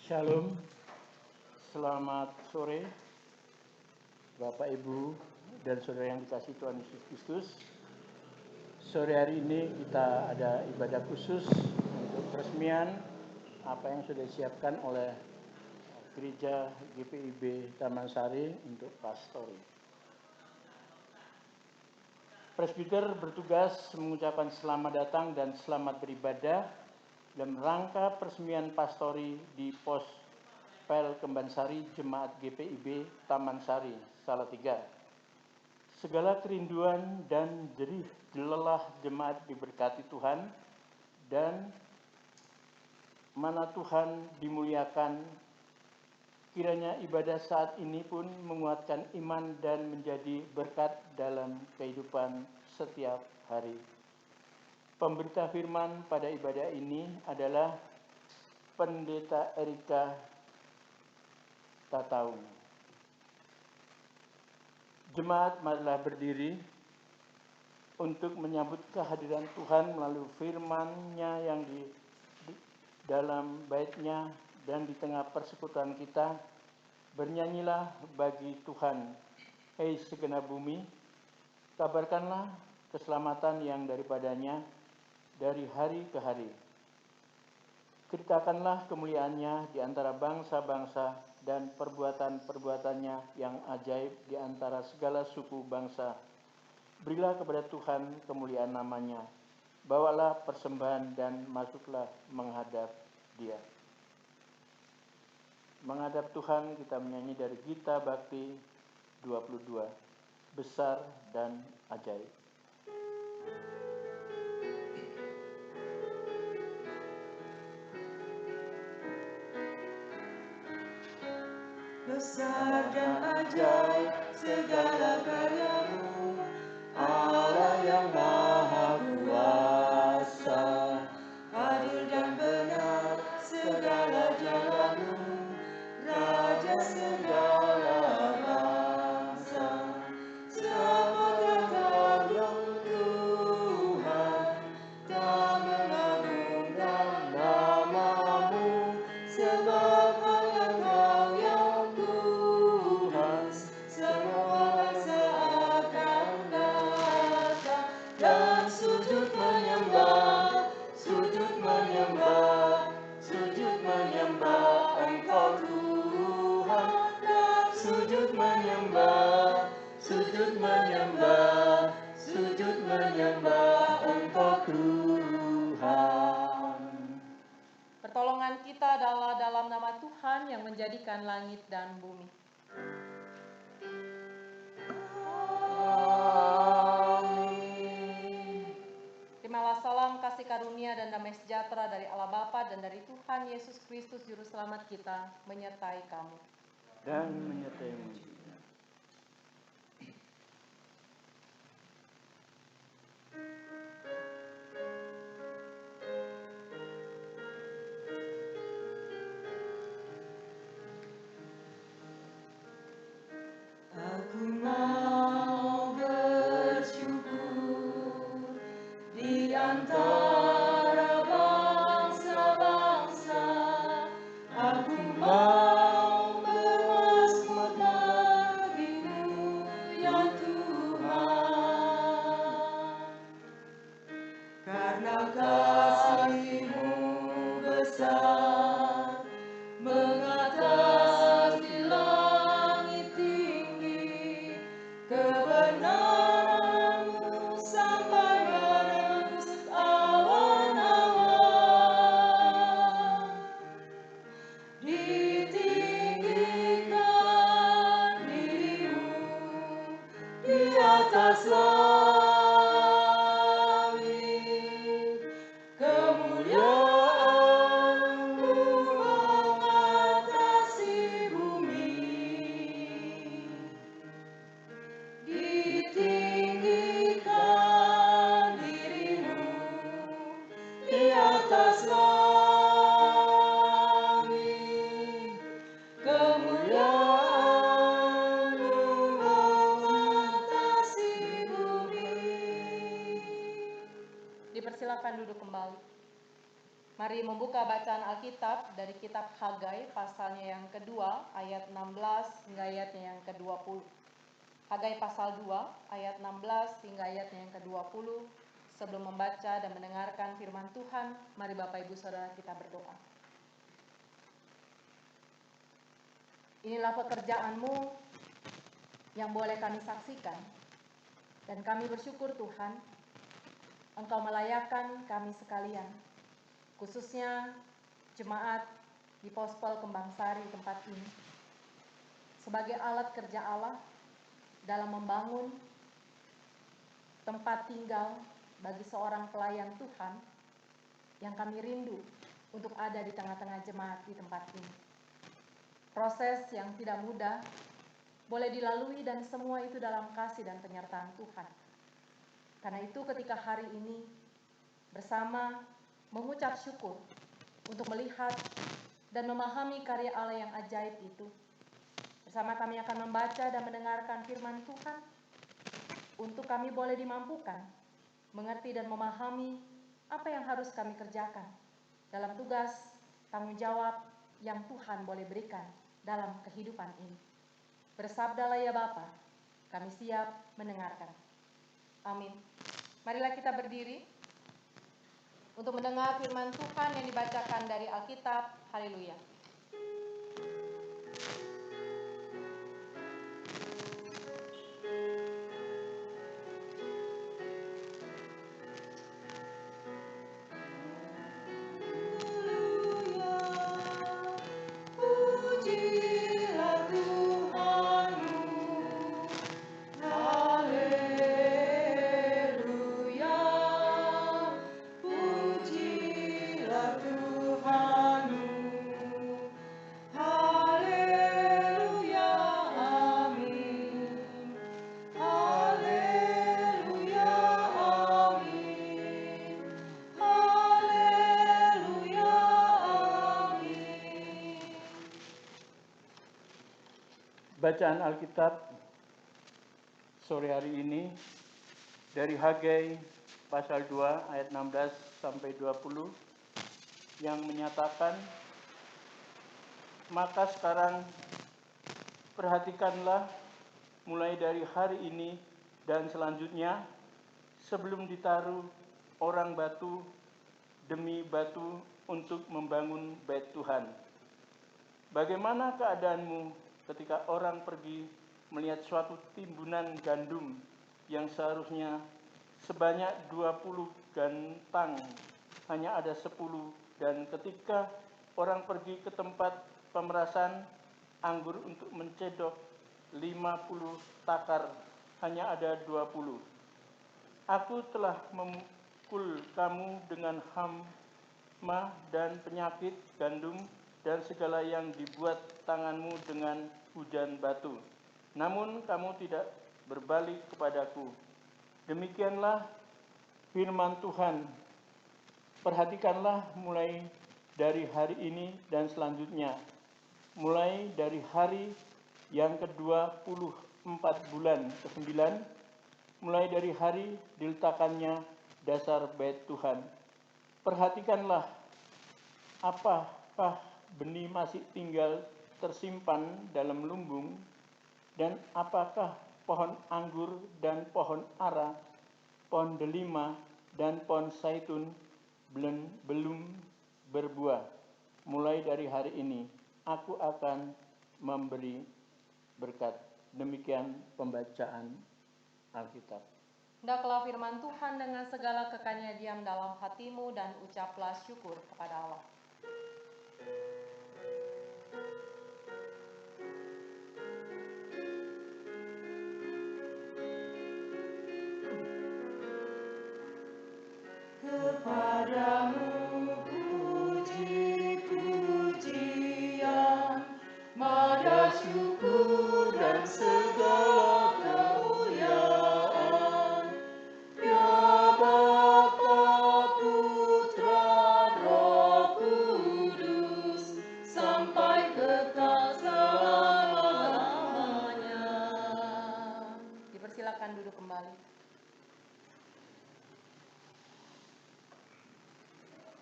Shalom, selamat sore Bapak Ibu dan saudara yang dikasihi Tuhan Yesus Kristus. Sore hari ini kita ada ibadah khusus untuk peresmian apa yang sudah disiapkan oleh Gereja GPIB Taman Sari untuk pastori. Presbiter bertugas mengucapkan selamat datang dan selamat beribadah dalam rangka peresmian pastori di pos Pel Kembansari Jemaat GPIB Taman Sari, Salatiga. Segala kerinduan dan jerih lelah jemaat diberkati Tuhan, dan mana Tuhan dimuliakan, kiranya ibadah saat ini pun menguatkan iman dan menjadi berkat dalam kehidupan setiap hari. Pemberita firman pada ibadah ini adalah Pendeta Erika Tataung. Jemaat marilah berdiri untuk menyambut kehadiran Tuhan melalui firman-Nya yang di dalam bait-Nya, dan di tengah persekutuan kita bernyanyilah bagi Tuhan, hei segenap bumi, kabarkanlah keselamatan yang daripadanya dari hari ke hari. Ceritakanlah kemuliaannya di antara bangsa-bangsa dan perbuatan-perbuatannya yang ajaib di antara segala suku bangsa. Berilah kepada Tuhan kemuliaan namanya. Bawalah persembahan dan masuklah menghadap Dia. Menghadap Tuhan kita menyanyi dari Gita Bakti 22, Besar dan Ajaib. Besar dan ajaib segala karya-Mu, Allah yang Maha Kuasa. Adil dan benar segala jalan-Mu, Raja segala bangsa. Siapakah Kau Tuhan, tak mengagungkan nama-Mu, sebab hanya Kau yang Tuhan. Semua bangsa akan datang dan sujud menyembah, sujud menyembah, sujud menyembah Engkau Tuhan, dan sujud menyembah, sujud menyembah, sujud menyembah Engkau Tuhan. Pertolongan kita adalah dalam nama Tuhan yang menjadikan langit dan bumi. Amin. Terimalah salam kasih karunia dan damai sejahtera dari Allah Bapa dan dari Tuhan Yesus Kristus Juru Selamat kita menyertai kamu. Dan menyertaimu. Aku mau bersyukur di antara bangsa-bangsa. Aku mau bermazmur bagi-Mu, ya Tuhan. Karena kasih-Mu besar mengatasi langit tinggi, kebenaran-Mu sampai menembus awan-awan. Ditinggikan diri-Mu di atas langit, kemuliaan-Mu mengatasi bumi. Ditinggikan diri-Mu di atas langit, kemuliaan-Mu mengatasi bumi. Dipersilakan duduk kembali. Mari membuka bacaan Alkitab dari kitab Hagai pasalnya yang kedua ayat 16 hingga ayatnya yang ke-20. Hagai pasal 2 ayat 16 hingga ayatnya yang ke-20. Sebelum membaca dan mendengarkan firman Tuhan, mari Bapak Ibu Saudara kita berdoa. Inilah pekerjaan-Mu yang boleh kami saksikan, dan kami bersyukur Tuhan, Engkau melayakkan kami sekalian, khususnya jemaat di Pospol Kembang Sari tempat ini, sebagai alat kerja Allah dalam membangun tempat tinggal bagi seorang pelayan Tuhan yang kami rindu untuk ada di tengah-tengah jemaat di tempat ini. Proses yang tidak mudah boleh dilalui dan semua itu dalam kasih dan penyertaan Tuhan. Karena itu ketika hari ini bersama mengucap syukur untuk melihat dan memahami karya Allah yang ajaib itu, bersama kami akan membaca dan mendengarkan firman Tuhan untuk kami boleh dimampukan mengerti dan memahami apa yang harus kami kerjakan dalam tugas tanggung jawab yang Tuhan boleh berikan dalam kehidupan ini. Bersabdalah ya Bapa, kami siap mendengarkan. Amin. Marilah kita berdiri untuk mendengar firman Tuhan yang dibacakan dari Alkitab. Haleluya. Bacaan Alkitab sore hari ini dari Hagai pasal 2 ayat 16 sampai 20 yang menyatakan, maka sekarang perhatikanlah mulai dari hari ini dan selanjutnya sebelum ditaruh orang batu demi batu untuk membangun bait Tuhan. Bagaimana keadaanmu ketika orang pergi melihat suatu timbunan gandum yang seharusnya sebanyak 20 gantang, hanya ada 10, dan ketika orang pergi ke tempat pemerasan anggur untuk mencedok 50 takar, hanya ada 20. Aku telah memukul kamu dengan hama dan penyakit gandum dan segala yang dibuat tanganmu dengan hujan batu. Namun kamu tidak berbalik kepadaku. Demikianlah firman Tuhan. Perhatikanlah mulai dari hari ini dan selanjutnya, mulai dari hari yang ke-24 bulan ke-9, mulai dari hari diletakkannya dasar bait Tuhan. Perhatikanlah apakah benih masih tinggal tersimpan dalam lumbung, dan apakah pohon anggur dan pohon ara, pohon delima dan pohon zaitun belum berbuah. Mulai dari hari ini aku akan memberi berkat. Demikian pembacaan Alkitab. Hendaklah firman Tuhan dengan segala kekayanya diam dalam hatimu dan ucaplah syukur kepada Allah. Kepadamu puji-pujian, mada syukur dan segala kemuliaan. Ya Bapa, Putra, Roh Kudus, sampai kekal selama-lamanya. Dipersilakan duduk kembali.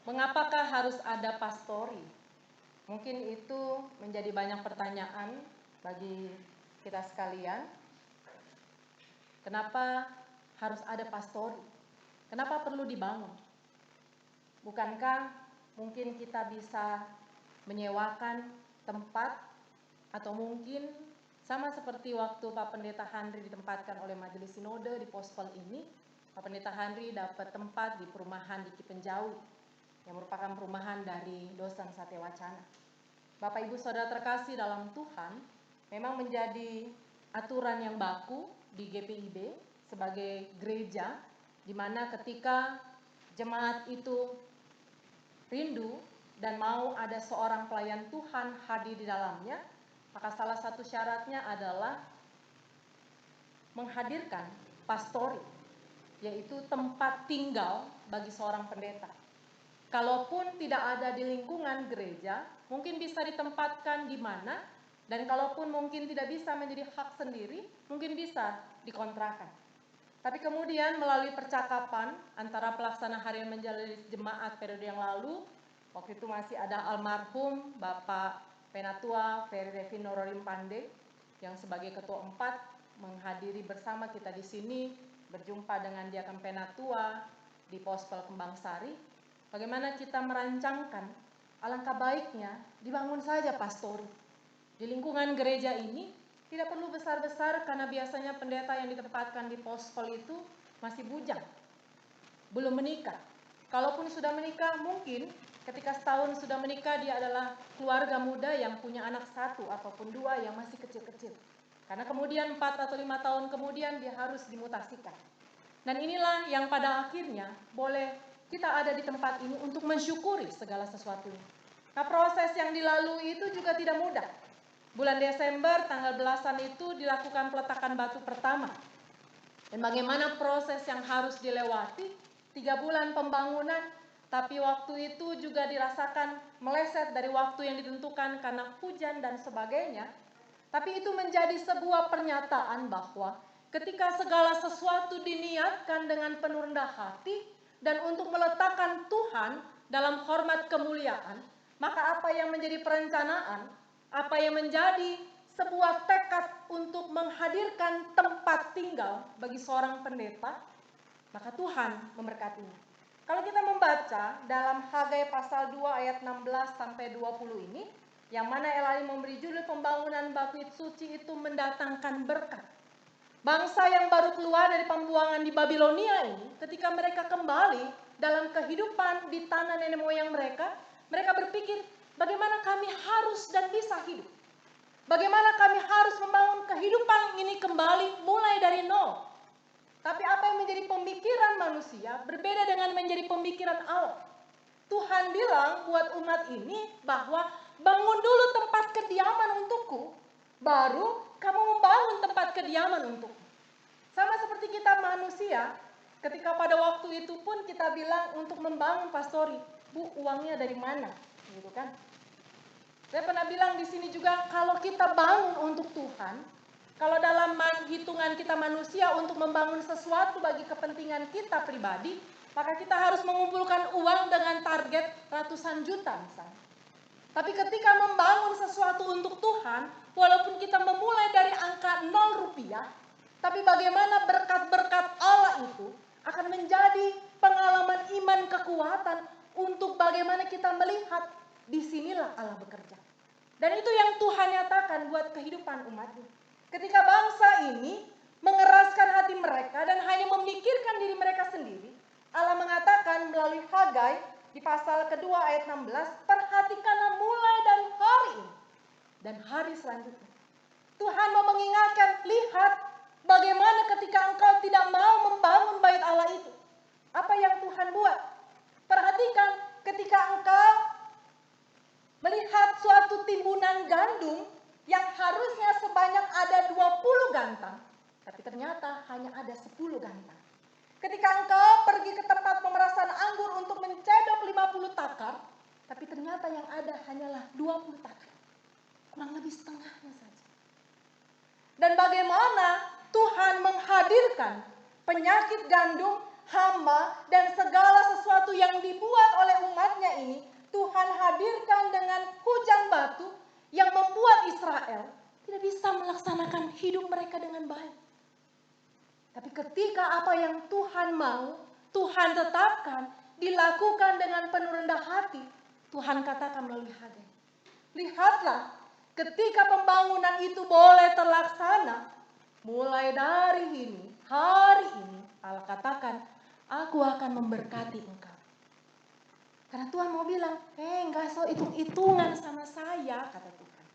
Mengapakah harus ada pastori? Mungkin itu menjadi banyak pertanyaan bagi kita sekalian. Kenapa harus ada pastori? Kenapa perlu dibangun? Bukankah mungkin kita bisa menyewakan tempat, atau mungkin sama seperti waktu Pak Pendeta Handri ditempatkan oleh Majelis Sinode di Pospel ini, Pak Pendeta Handri dapat tempat di perumahan di Kipenjawi, yang merupakan perumahan dari dosen Satya Wacana. Bapak Ibu Saudara terkasih dalam Tuhan, memang menjadi aturan yang baku di GPIB sebagai gereja, di mana ketika jemaat itu rindu dan mau ada seorang pelayan Tuhan hadir di dalamnya, maka salah satu syaratnya adalah menghadirkan pastori, yaitu tempat tinggal bagi seorang pendeta. Kalaupun tidak ada di lingkungan gereja, mungkin bisa ditempatkan di mana, dan kalaupun mungkin tidak bisa menjadi hak sendiri, mungkin bisa dikontrakan. Tapi kemudian melalui percakapan antara pelaksana harian menjalani jemaat periode yang lalu, waktu itu masih ada almarhum Bapak Penatua Ferry Revin Nororim Pande, yang sebagai ketua 4 menghadiri bersama kita di sini, berjumpa dengan Diaken Penatua di Pospel Kembang Sari. Bagaimana kita merancangkan, alangkah baiknya dibangun saja pastori. Di lingkungan gereja ini tidak perlu besar-besar, karena biasanya pendeta yang ditempatkan di Pospel itu masih bujang, belum menikah. Kalaupun sudah menikah, mungkin ketika setahun sudah menikah, dia adalah keluarga muda yang punya anak 1 ataupun 2 yang masih kecil-kecil. Karena kemudian 4 atau 5 tahun kemudian dia harus dimutasikan. Dan inilah yang pada akhirnya boleh kita ada di tempat ini untuk mensyukuri segala sesuatunya. Nah, proses yang dilalui itu juga tidak mudah. Bulan Desember tanggal belasan itu dilakukan peletakan batu pertama. Dan bagaimana proses yang harus dilewati, 3 bulan pembangunan, tapi waktu itu juga dirasakan meleset dari waktu yang ditentukan karena hujan dan sebagainya. Tapi itu menjadi sebuah pernyataan bahwa ketika segala sesuatu diniatkan dengan penuh rendah hati dan untuk meletakkan Tuhan dalam hormat kemuliaan, maka apa yang menjadi perencanaan, apa yang menjadi sebuah tekad untuk menghadirkan tempat tinggal bagi seorang pendeta, maka Tuhan memberkatinya. Kalau kita membaca dalam Hagai pasal 2 ayat 16 sampai 20 ini, yang mana Elali memberi judul pembangunan bait suci itu mendatangkan berkat. Bangsa yang baru keluar dari pembuangan di Babilonia ini, ketika mereka kembali dalam kehidupan di tanah nenek moyang mereka berpikir, bagaimana kami harus dan bisa hidup? Bagaimana kami harus membangun kehidupan ini kembali mulai dari nol? Tapi apa yang menjadi pemikiran manusia berbeda dengan menjadi pemikiran Allah. Tuhan bilang buat umat ini bahwa bangun dulu tempat kediaman untukku, baru kamu membangun tempat kediaman untukku. Sama seperti kita manusia, ketika pada waktu itu pun kita bilang untuk membangun pastori, Bu, uangnya dari mana? Gitu kan? Saya pernah bilang di sini juga, kalau kita bangun untuk Tuhan, kalau dalam hitungan kita manusia untuk membangun sesuatu bagi kepentingan kita pribadi, maka kita harus mengumpulkan uang dengan target ratusan juta misalnya. Tapi ketika membangun sesuatu untuk Tuhan, walaupun kita memulai dari angka 0 rupiah, tapi bagaimana berkat-berkat Allah itu akan menjadi pengalaman iman kekuatan untuk bagaimana kita melihat disinilah Allah bekerja. Dan itu yang Tuhan nyatakan buat kehidupan umatnya. Ketika bangsa ini mengeraskan hati mereka dan hanya memikirkan diri mereka sendiri, Allah mengatakan melalui Hagai di pasal kedua ayat 16, perhatikanlah mulai dari hari ini dan hari selanjutnya. Tuhan mau mengingatkan, lihat bagaimana ketika engkau tidak mau membangun bait Allah itu. Apa yang Tuhan buat? Perhatikan ketika engkau melihat suatu timbunan gandum yang harusnya sebanyak ada 20 gantang, tapi ternyata hanya ada 10 gantang. Ketika engkau pergi ke tempat pemerasan anggur untuk mencedok 50 takar, tapi ternyata yang ada hanyalah 20 takar. Kurang lebih setengahnya saja. Dan bagaimana Tuhan menghadirkan penyakit gandum, hama, dan segala sesuatu yang dibuat oleh umatnya dihadirkan dengan hujan batu yang membuat Israel tidak bisa melaksanakan hidup mereka dengan baik. Tapi ketika apa yang Tuhan mau, Tuhan tetapkan, dilakukan dengan penuh rendah hati, Tuhan katakan melalui Hagai, lihatlah, ketika pembangunan itu boleh terlaksana, mulai dari hari ini, Allah katakan, aku akan memberkati engkau. Karena Tuhan mau bilang, enggak so hitung-hitungan sama saya, kata Tuhan.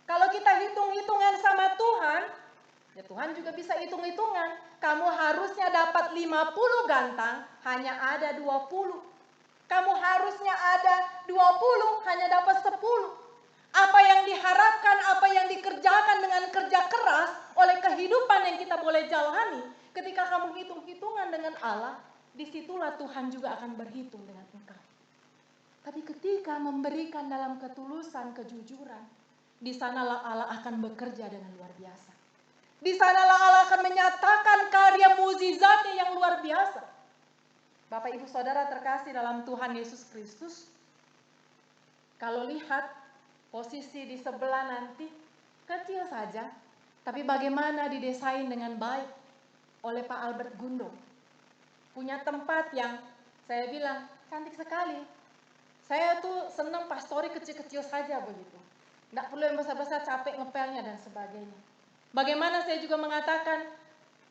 Kalau kita hitung-hitungan sama Tuhan, ya Tuhan juga bisa hitung-hitungan. Kamu harusnya dapat 50 gantang, hanya ada 20. Kamu harusnya ada 20, hanya dapat 10. Apa yang diharapkan, apa yang dikerjakan dengan kerja keras oleh kehidupan yang kita boleh jalani, ketika kamu hitung-hitungan dengan Allah, disitulah Tuhan juga akan berhitung dengan engkau. Tapi ketika memberikan dalam ketulusan, kejujuran, di sanalah Allah akan bekerja dengan luar biasa. Di sanalah Allah akan menyatakan karya mukjizatnya yang luar biasa. Bapak Ibu Saudara terkasih dalam Tuhan Yesus Kristus, kalau lihat posisi di sebelah nanti kecil saja, tapi bagaimana didesain dengan baik oleh Pak Albert Gundong. Punya tempat yang saya bilang cantik sekali. Saya tuh senang pastori kecil-kecil saja begitu. Nggak perlu yang besar-besar, capek ngepelnya dan sebagainya. Bagaimana saya juga mengatakan,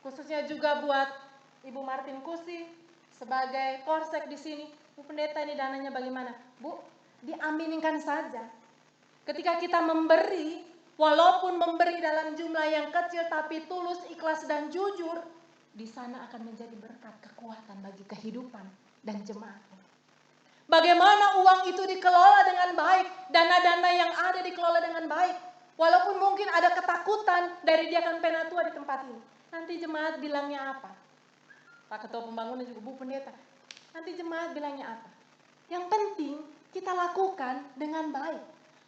khususnya juga buat Ibu Martin Kusi sebagai korsek di sini, Bu Pendeta ini dananya bagaimana? Bu, diaminkan saja. Ketika kita memberi, walaupun memberi dalam jumlah yang kecil tapi tulus, ikhlas dan jujur, di sana akan menjadi berkat kekuatan bagi kehidupan dan jemaat. Bagaimana uang itu dikelola dengan baik, dana-dana yang ada dikelola dengan baik. Walaupun mungkin ada ketakutan dari Diakan Penatua di tempat ini. Nanti jemaat bilangnya apa? Pak Ketua Pembangunan juga Bu Pendeta. Nanti jemaat bilangnya apa? Yang penting kita lakukan dengan baik.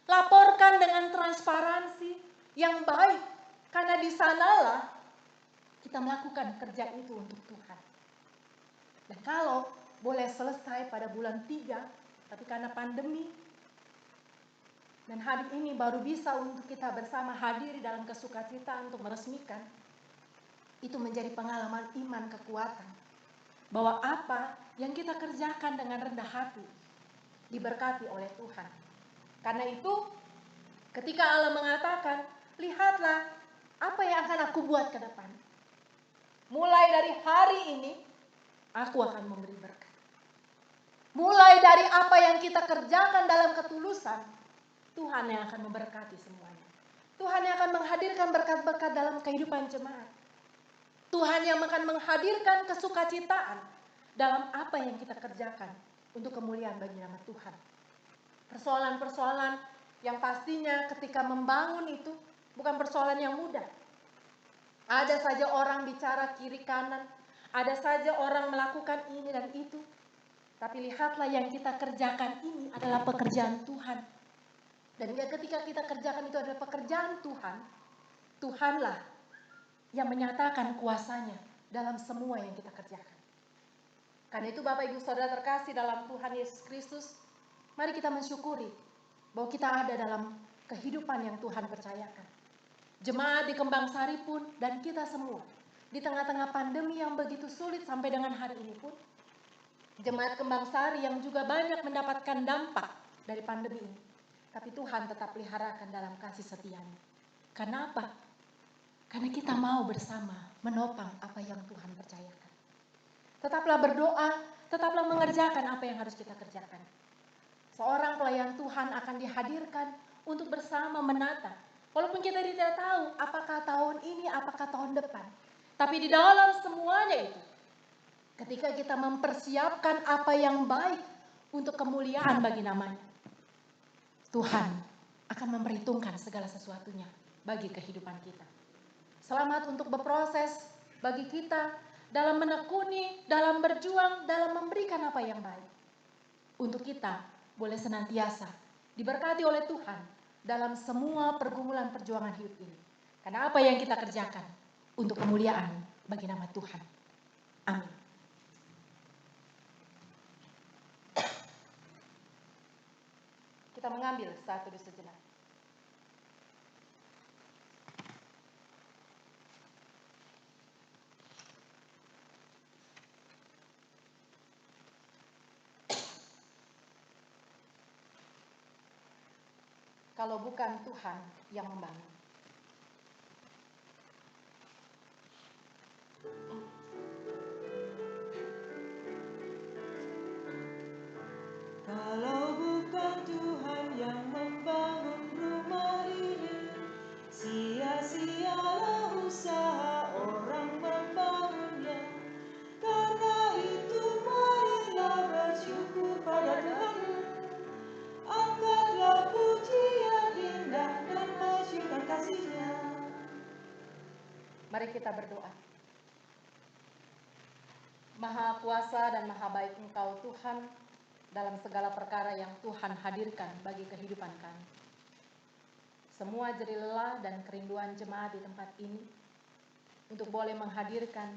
Laporkan dengan transparansi yang baik. Karena di sanalah kita melakukan kerja itu untuk Tuhan. Dan kalau boleh selesai pada bulan 3, tapi karena pandemi, dan hari ini baru bisa untuk kita bersama hadir dalam kesukacita untuk meresmikan, itu menjadi pengalaman iman kekuatan. Bahwa apa yang kita kerjakan dengan rendah hati, diberkati oleh Tuhan. Karena itu, ketika Allah mengatakan, lihatlah apa yang akan aku buat ke depan. Mulai dari hari ini, aku akan memberi berkat. Mulai dari apa yang kita kerjakan dalam ketulusan, Tuhan yang akan memberkati semuanya. Tuhan yang akan menghadirkan berkat-berkat dalam kehidupan jemaat. Tuhan yang akan menghadirkan kesukacitaan dalam apa yang kita kerjakan untuk kemuliaan bagi nama Tuhan. Persoalan-persoalan yang pastinya ketika membangun itu bukan persoalan yang mudah. Ada saja orang bicara kiri kanan, ada saja orang melakukan ini dan itu. Tapi lihatlah yang kita kerjakan ini adalah pekerjaan Tuhan. Dan ketika kita kerjakan itu adalah pekerjaan Tuhan, Tuhanlah yang menyatakan kuasanya dalam semua yang kita kerjakan. Karena itu Bapak Ibu Saudara terkasih dalam Tuhan Yesus Kristus, mari kita mensyukuri bahwa kita ada dalam kehidupan yang Tuhan percayakan. Jemaat di Kembang Sari pun dan kita semua, di tengah-tengah pandemi yang begitu sulit sampai dengan hari ini pun, Jemaat Kembang Sari yang juga banyak mendapatkan dampak dari pandemi ini. Tapi Tuhan tetap peliharakan dalam kasih setia-Nya. Karena apa? Karena kita mau bersama menopang apa yang Tuhan percayakan. Tetaplah berdoa, tetaplah mengerjakan apa yang harus kita kerjakan. Seorang pelayan Tuhan akan dihadirkan untuk bersama menata. Walaupun kita tidak tahu apakah tahun ini, apakah tahun depan. Tapi di dalam semuanya itu, ketika kita mempersiapkan apa yang baik untuk kemuliaan bagi namanya, Tuhan akan memperhitungkan segala sesuatunya bagi kehidupan kita. Selamat untuk berproses bagi kita dalam menekuni, dalam berjuang, dalam memberikan apa yang baik. Untuk kita boleh senantiasa diberkati oleh Tuhan dalam semua pergumulan perjuangan hidup ini. Karena apa yang kita kerjakan untuk kemuliaan bagi nama Tuhan. Amin. kita mengambil satu teduh sejenak. Kalau bukan Tuhan yang membangun. Kalau bukan Tuhan yang membangun rumah ini, sia-sialah usaha orang membangunnya. Karena itu marilah bersyukur pada Tuhan. Angkatlah pujian indah dan masyurkan kasih-Nya. Mari kita berdoa. Maha kuasa dan maha baik Engkau Tuhan, dalam segala perkara yang Tuhan hadirkan bagi kehidupan kami. Semua jerih lelah dan kerinduan jemaat di tempat ini untuk boleh menghadirkan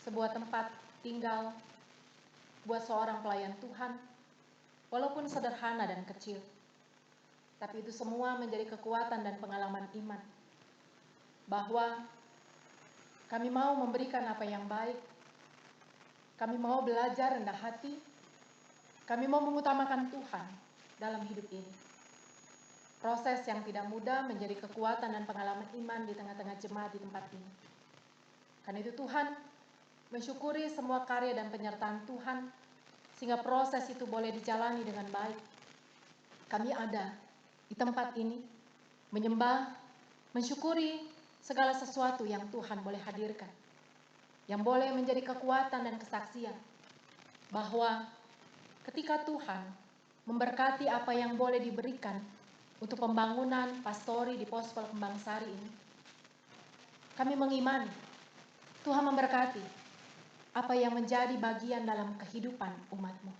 sebuah tempat tinggal buat seorang pelayan Tuhan, walaupun sederhana dan kecil. Tapi itu semua menjadi kekuatan dan pengalaman iman, bahwa kami mau memberikan apa yang baik, kami mau belajar rendah hati, kami mau mengutamakan Tuhan dalam hidup ini. Proses yang tidak mudah menjadi kekuatan dan pengalaman iman di tengah-tengah jemaat di tempat ini. Karena itu Tuhan mensyukuri semua karya dan penyertaan Tuhan, sehingga proses itu boleh dijalani dengan baik. Kami ada di tempat ini, menyembah, mensyukuri segala sesuatu yang Tuhan boleh hadirkan, yang boleh menjadi kekuatan dan kesaksian, bahwa ketika Tuhan memberkati apa yang boleh diberikan untuk pembangunan pastori di Pospol Kembang Sari ini, kami mengimani Tuhan memberkati apa yang menjadi bagian dalam kehidupan umat-Mu.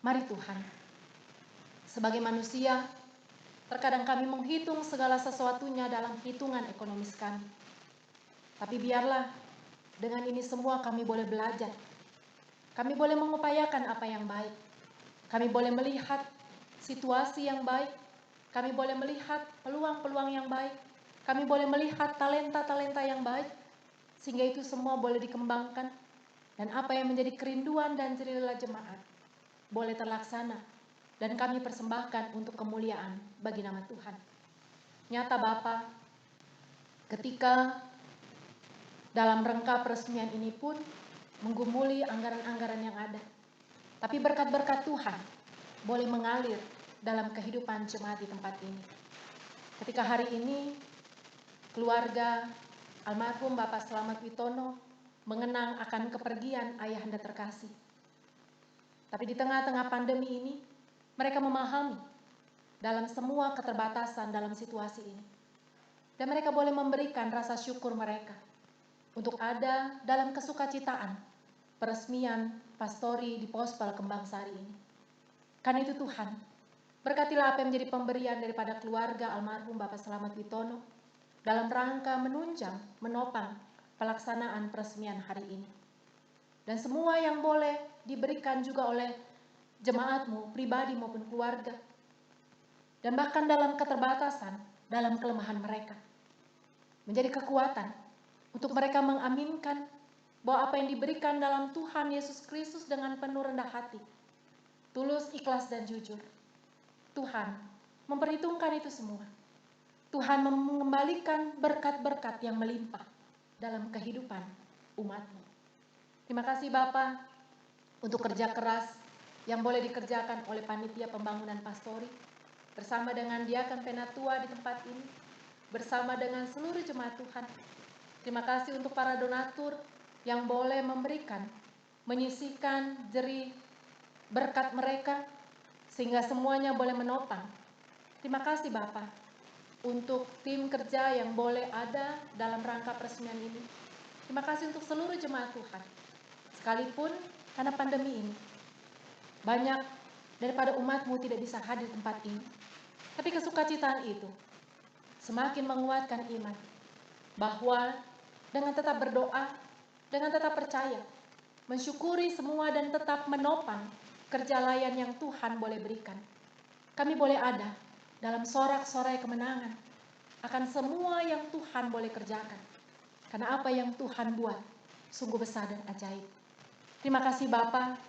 Mari Tuhan, sebagai manusia, terkadang kami menghitung segala sesuatunya dalam hitungan ekonomis kami. Tapi biarlah dengan ini semua kami boleh belajar. Kami boleh mengupayakan apa yang baik. Kami boleh melihat situasi yang baik. Kami boleh melihat peluang-peluang yang baik. Kami boleh melihat talenta-talenta yang baik. Sehingga itu semua boleh dikembangkan. Dan apa yang menjadi kerinduan dan jerih lelah jemaat boleh terlaksana. Dan kami persembahkan untuk kemuliaan bagi nama Tuhan. Nyata Bapa, ketika dalam rangka peresmian ini pun menggumuli anggaran-anggaran yang ada. Tapi berkat-berkat Tuhan boleh mengalir dalam kehidupan jemaat di tempat ini. Ketika hari ini keluarga almarhum Bapak Slamet Witono mengenang akan kepergian ayahanda terkasih. Tapi di tengah-tengah pandemi ini, mereka memahami dalam semua keterbatasan dalam situasi ini. Dan mereka boleh memberikan rasa syukur mereka untuk ada dalam kesukacitaan peresmian pastori di Pospol Kembang Sari ini. Karena itu Tuhan, berkatilah apa yang menjadi pemberian daripada keluarga almarhum Bapak Slamet Witono dalam rangka menunjang, menopang pelaksanaan peresmian hari ini. Dan semua yang boleh diberikan juga oleh jemaat-Mu, pribadi maupun keluarga. Dan bahkan dalam keterbatasan, dalam kelemahan mereka. Menjadi kekuatan untuk mereka mengaminkan bahwa apa yang diberikan dalam Tuhan Yesus Kristus dengan penuh rendah hati, tulus, ikhlas, dan jujur. Tuhan memperhitungkan itu semua. Tuhan mengembalikan berkat-berkat yang melimpah dalam kehidupan umat-Mu. Terima kasih Bapa untuk kerja keras yang boleh dikerjakan oleh panitia pembangunan pastori bersama dengan diakan penatua di tempat ini, bersama dengan seluruh jemaat Tuhan. Terima kasih untuk para donatur yang boleh memberikan, menyisihkan jerih berkat mereka sehingga semuanya boleh menopang. Terima kasih Bapa untuk tim kerja yang boleh ada dalam rangka peresmian ini. Terima kasih untuk seluruh jemaat Tuhan. Sekalipun karena pandemi ini, banyak daripada umat-Mu tidak bisa hadir di tempat ini. Tapi kesukacitaan itu semakin menguatkan iman bahwa dengan tetap berdoa, dengan tetap percaya, mensyukuri semua dan tetap menopang kerja layan yang Tuhan boleh berikan. kami boleh ada dalam sorak-sorai kemenangan akan semua yang Tuhan boleh kerjakan. Karena apa yang Tuhan buat sungguh besar dan ajaib. Terima kasih Bapa,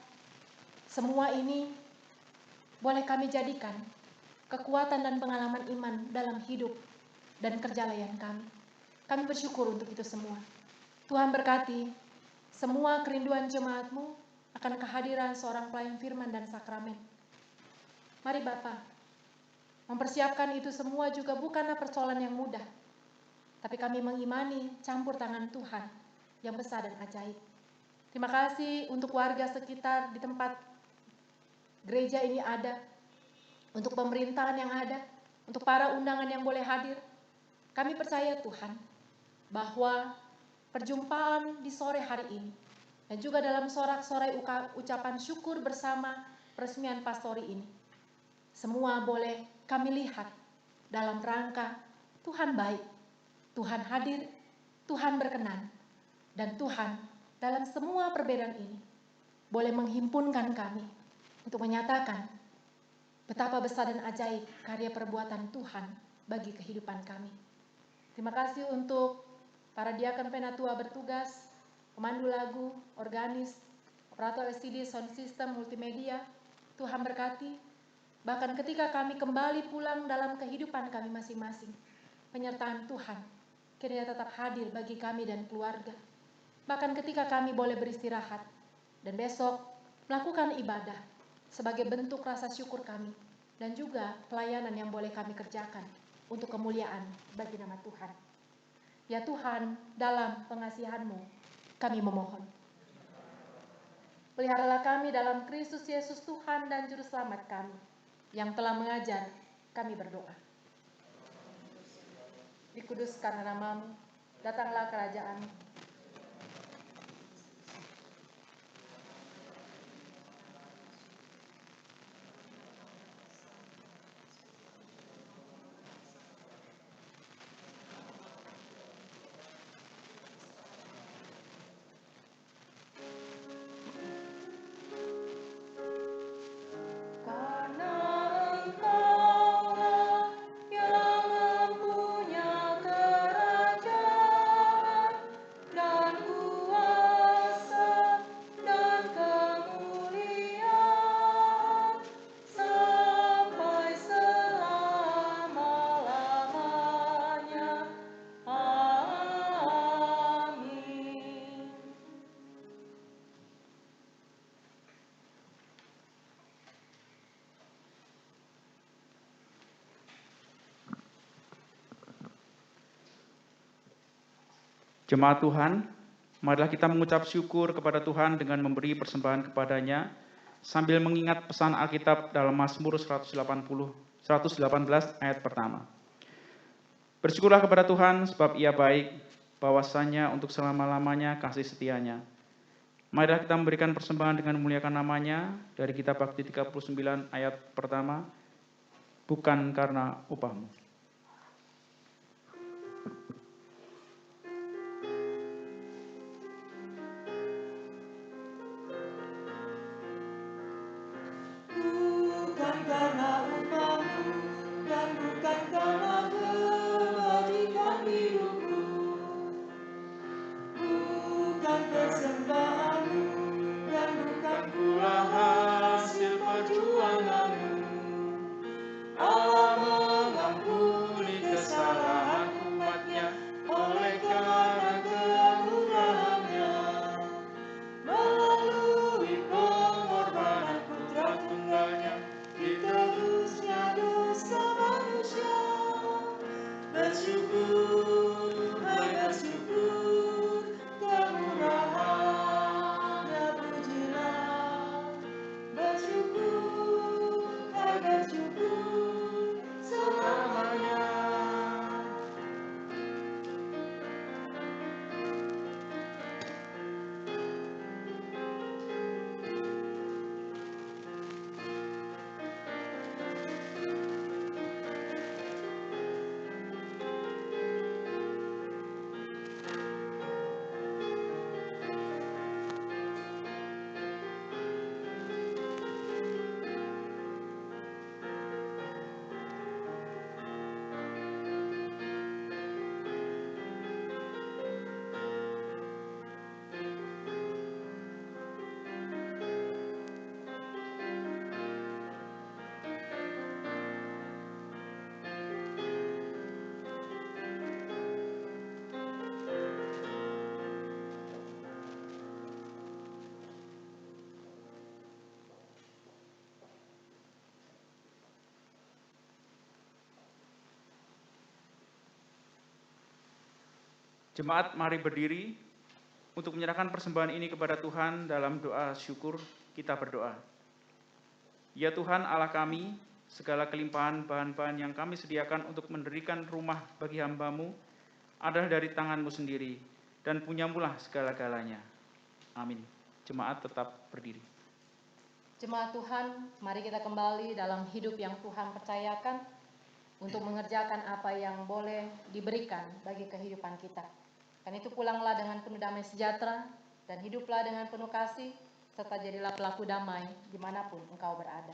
semua ini boleh kami jadikan kekuatan dan pengalaman iman dalam hidup dan kerja layan kami. Kami bersyukur untuk itu semua. Tuhan berkati semua kerinduan jemaat-Mu akan kehadiran seorang pelayan firman dan sakramen. Mari Bapa, mempersiapkan itu semua juga bukanlah persoalan yang mudah. Tapi kami mengimani campur tangan Tuhan yang besar dan ajaib. Terima kasih untuk warga sekitar di tempat gereja ini ada, untuk pemerintahan yang ada, untuk para undangan yang boleh hadir. Kami percaya Tuhan, bahwa perjumpaan di sore hari ini, dan juga dalam sorak-sorai ucapan syukur bersama peresmian pastori ini, semua boleh kami lihat dalam rangka Tuhan baik, Tuhan hadir, Tuhan berkenan, dan Tuhan dalam semua perbedaan ini boleh menghimpunkan kami untuk menyatakan betapa besar dan ajaib karya perbuatan Tuhan bagi kehidupan kami. Terima kasih untuk para diakon penatua bertugas, pemandu lagu, organis, operator LCD, sound system, multimedia. Tuhan berkati, bahkan ketika kami kembali pulang dalam kehidupan kami masing-masing, penyertaan Tuhan kiranya tetap hadir bagi kami dan keluarga. Bahkan ketika kami boleh beristirahat dan besok melakukan ibadah sebagai bentuk rasa syukur kami dan juga pelayanan yang boleh kami kerjakan untuk kemuliaan bagi nama Tuhan. Ya Tuhan, dalam pengasihan-Mu kami memohon. Peliharalah kami dalam Kristus Yesus Tuhan dan Juru Selamat kami yang telah mengajar kami berdoa. Dikuduskan nama-Mu, datanglah kerajaan-Mu. Jemaat Tuhan, marilah kita mengucap syukur kepada Tuhan dengan memberi persembahan kepadanya sambil mengingat pesan Alkitab dalam Mazmur 118 ayat pertama. Bersyukurlah kepada Tuhan sebab Ia baik, bahwasanya untuk selama-lamanya kasih setianya. Marilah kita memberikan persembahan dengan memuliakan namanya dari kitab Bakti 39 ayat pertama, bukan karena upahmu. Jemaat, mari berdiri untuk menyerahkan persembahan ini kepada Tuhan. Dalam doa syukur kita berdoa. Ya Tuhan Allah kami, segala kelimpahan bahan-bahan yang kami sediakan untuk mendirikan rumah bagi hamba-Mu adalah dari tangan-Mu sendiri, dan punyamulah segala-galanya. Amin. Jemaat tetap berdiri. Jemaat Tuhan, mari kita kembali dalam hidup yang Tuhan percayakan untuk mengerjakan apa yang boleh diberikan bagi kehidupan kita. Dan itu pulanglah dengan penuh damai sejahtera dan hiduplah dengan penuh kasih, serta jadilah pelaku damai dimanapun engkau berada.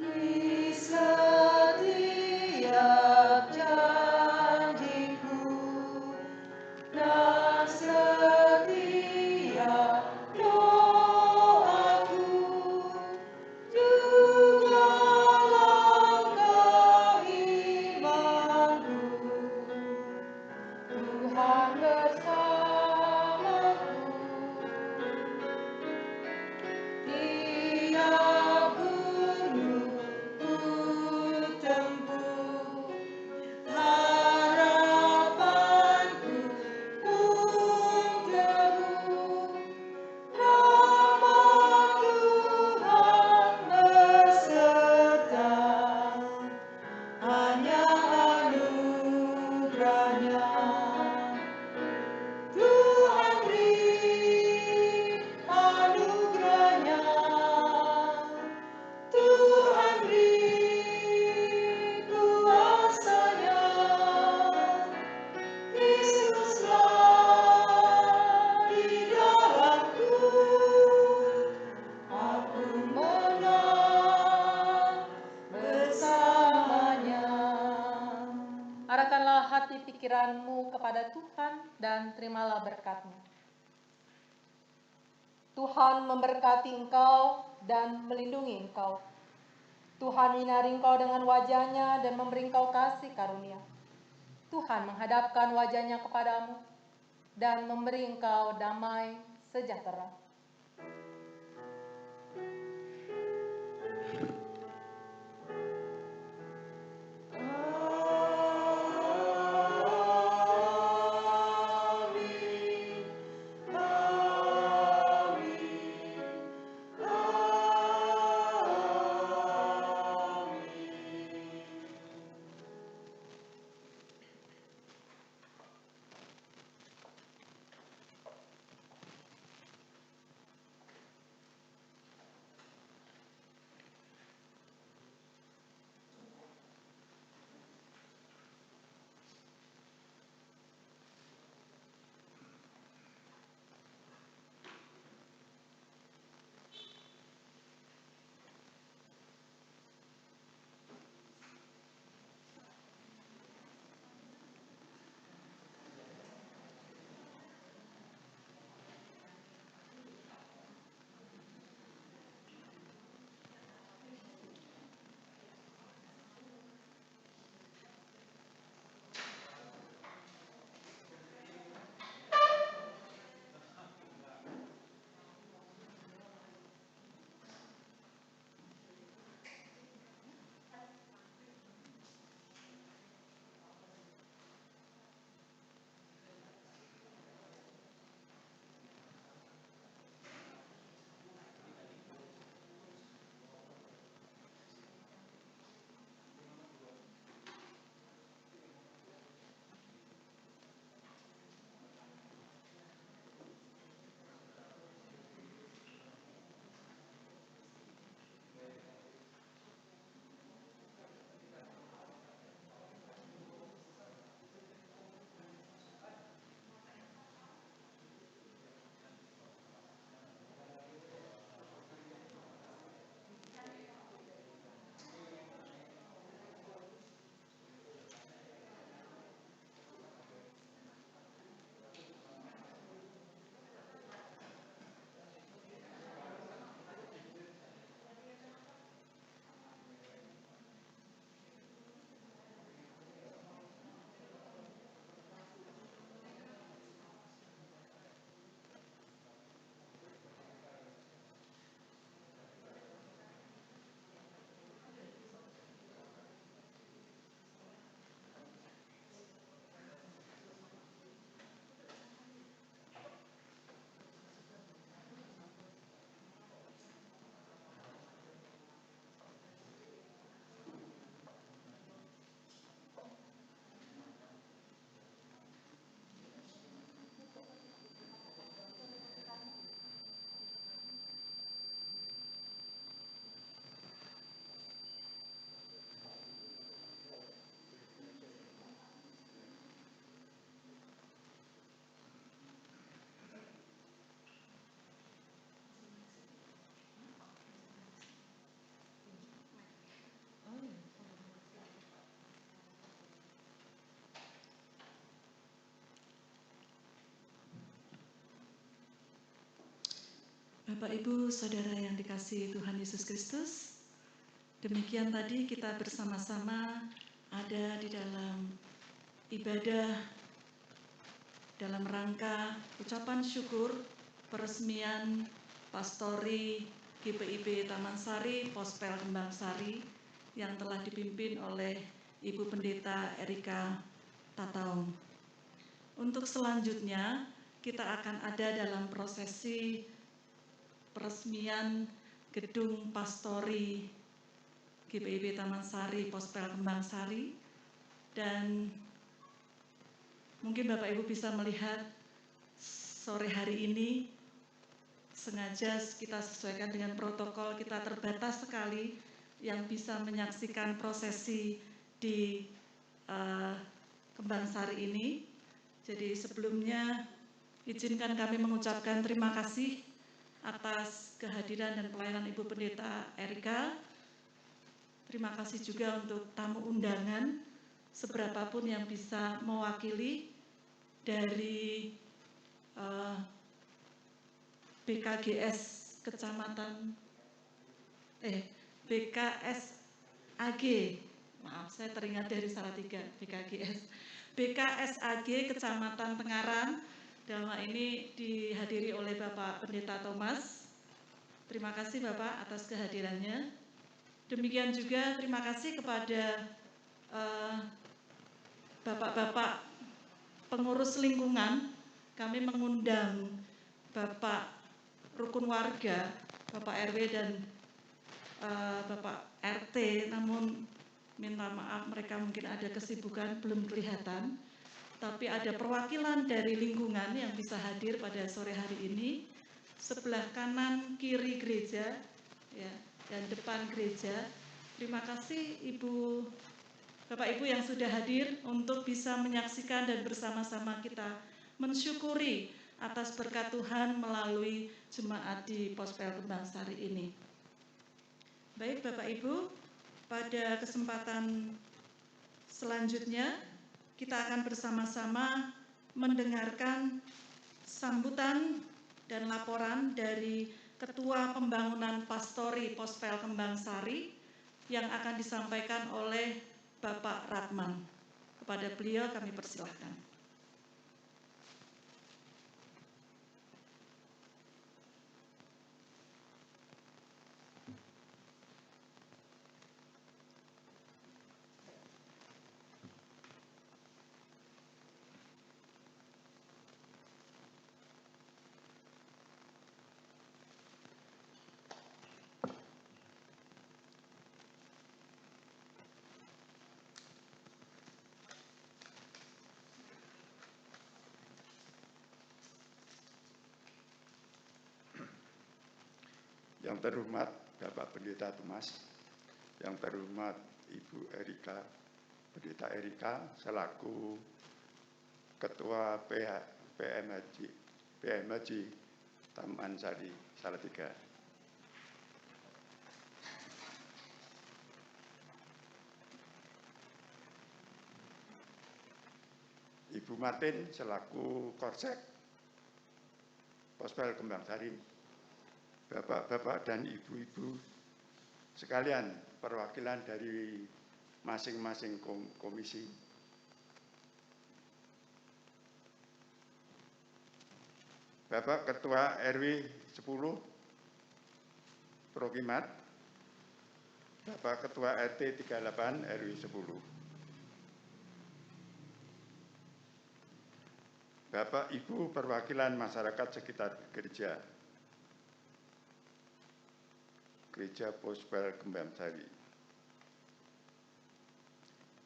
Di setiap janjiku dan setiap doaku, juga langkah imanku, Tuhan bersamaku. Tiap gunung ku tempuh, harapanku pun teguh. Rahmat Tuhan beserta, hanya anugerahnya. Tuhan beri anugerahnya, Tuhan beri kuasanya. Yesuslah di dalamku, aku menang bersamanya. Arahkanlah hati pikiranmu kepada Tuhan dan terimalah berkat-Nya. Tuhan memberkati engkau dan melindungi engkau. Tuhan menyinari engkau dengan wajah-Nya dan memberi engkau kasih karunia. Tuhan menghadapkan wajah-Nya kepadamu dan memberi engkau damai sejahtera. Bapak, Ibu, Saudara yang dikasihi Tuhan Yesus Kristus, demikian tadi kita bersama-sama ada di dalam ibadah dalam rangka ucapan syukur peresmian Pastori GPIB Taman Sari, Pospel Kembang Sari yang telah dipimpin oleh Ibu Pendeta Erika Tataung. Untuk selanjutnya, kita akan ada dalam prosesi peresmian gedung Pastori GPIB Taman Sari, Pospel Kembang Sari, dan mungkin Bapak Ibu bisa melihat sore hari ini sengaja kita sesuaikan dengan protokol, kita terbatas sekali yang bisa menyaksikan prosesi di Kembang Sari ini. Jadi sebelumnya izinkan kami mengucapkan terima kasih atas kehadiran dan pelayanan Ibu Pendeta Erika. Terima kasih juga untuk tamu undangan, seberapapun yang bisa mewakili dari BKGS Kecamatan BKSAG, maaf saya teringat dari Salatiga, BKSAG Kecamatan Tengaran. Dalam hal ini dihadiri oleh Bapak Pendeta Thomas. Terima kasih Bapak atas kehadirannya. Demikian juga terima kasih kepada Bapak-bapak pengurus lingkungan. Kami mengundang Bapak Rukun Warga, Bapak RW dan Bapak RT, namun minta maaf mereka mungkin ada kesibukan belum kelihatan. Tapi ada perwakilan dari lingkungan yang bisa hadir pada sore hari ini. Sebelah kanan kiri gereja, ya, dan depan gereja. Terima kasih Bapak Ibu yang sudah hadir untuk bisa menyaksikan dan bersama-sama kita mensyukuri atas berkat Tuhan melalui jemaat di Pospel Kembang Sari ini. Baik Bapak Ibu, pada kesempatan selanjutnya kita akan bersama-sama mendengarkan sambutan dan laporan dari Ketua Pembangunan Pastori Pospel Kembang Sari yang akan disampaikan oleh Bapak Ratman. Kepada beliau kami persilahkan. Yang terhormat Bapak Pendeta Thomas, yang terhormat Ibu Erika, Pendeta Erika selaku Ketua PMHJ Taman Sari Salatiga. Ibu Martin selaku Korsek Pospel Kembang Sari. Bapak-bapak dan ibu-ibu sekalian, perwakilan dari masing-masing komisi. Bapak Ketua RW 10 Prokimat, Bapak Ketua RT 38 RW 10. Bapak Ibu perwakilan masyarakat sekitar gereja Pospel Kembang Sari.